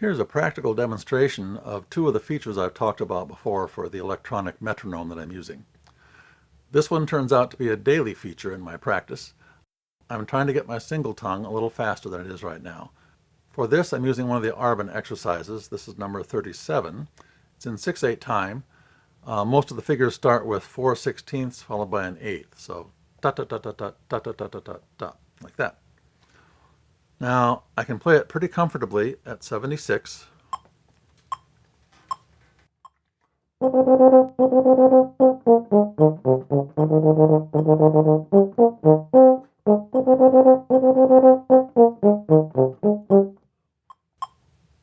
Here's a practical demonstration of two of the features I've talked about before for the electronic metronome that I'm using. This one turns out to be a daily feature in my practice. I'm trying to get my single tongue a little faster than it is right now. For this, I'm using one of the Arban exercises. This is number 37. It's in 6/8 time. Most of the figures start with 4/16 followed by an eighth. So da da da da da da da da da da da, like that. Now, I can play it pretty comfortably at 76.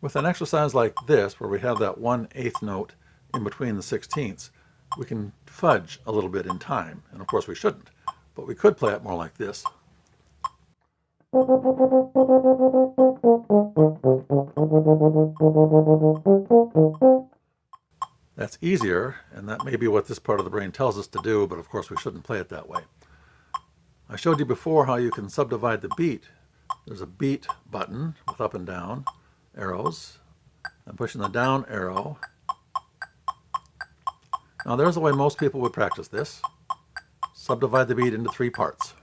With an exercise like this, where we have that 1/8 note in between the 16ths, we can fudge a little bit in time. And of course we shouldn't, but we could play it more like this. That's easier, and that may be what this part of the brain tells us to do, but of course we shouldn't play it that way. I showed you before how you can subdivide the beat. There's a beat button with up and down arrows. I'm pushing the down arrow. Now there's the way most people would practice this. Subdivide the beat into 3 parts.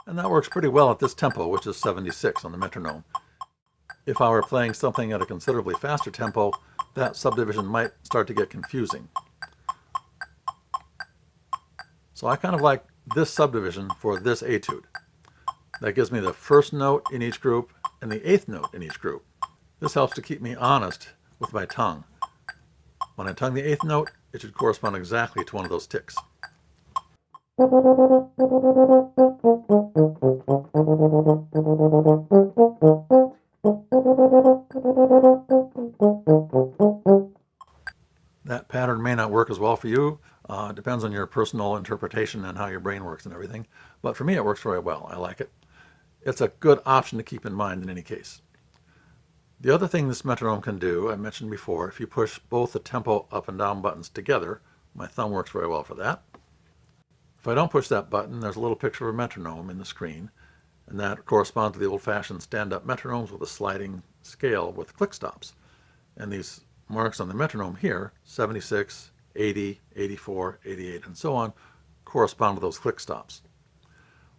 And that works pretty well at this tempo, which is 76 on the metronome. If I were playing something at a considerably faster tempo, that subdivision might start to get confusing. So I kind of like this subdivision for this etude. That gives me the first note in each group and the 8th note in each group. This helps to keep me honest with my tongue. When I tongue the 8th note, it should correspond exactly to one of those ticks. That pattern may not work as well for you. It depends on your personal interpretation and how your brain works and everything. But for me, it works very well. I like it. It's a good option to keep in mind in any case. The other thing this metronome can do, I mentioned before, if you push both the tempo up and down buttons together, my thumb works very well for that. If I don't push that button, there's a little picture of a metronome in the screen, and that corresponds to the old-fashioned stand-up metronomes with a sliding scale with click stops. And these marks on the metronome here, 76, 80, 84, 88, and so on, correspond to those click stops.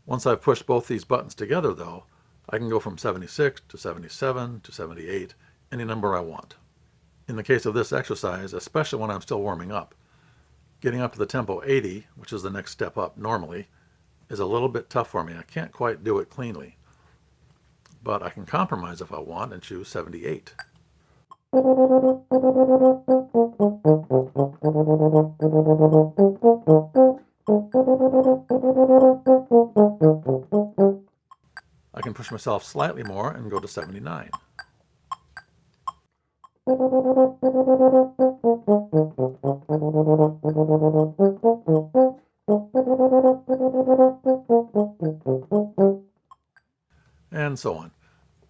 Once I've pushed both these buttons together, though, I can go from 76 to 77 to 78, any number I want. In the case of this exercise, especially when I'm still warming up, getting up to the tempo 80, which is the next step up normally, is a little bit tough for me. I can't quite do it cleanly. But I can compromise if I want and choose 78. I can push myself slightly more and go to 79. And so on.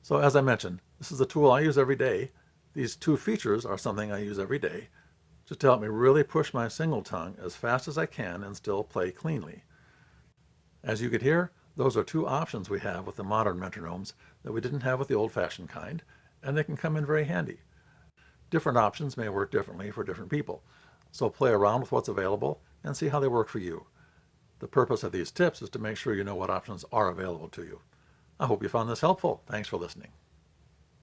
So as I mentioned, this is a tool I use every day. These two features are something I use every day just to help me really push my single tongue as fast as I can and still play cleanly. As you could hear, those are two options we have with the modern metronomes that we didn't have with the old-fashioned kind, and they can come in very handy. Different options may work differently for different people, so play around with what's available and see how they work for you. The purpose of these tips is to make sure you know what options are available to you. I hope you found this helpful. Thanks for listening.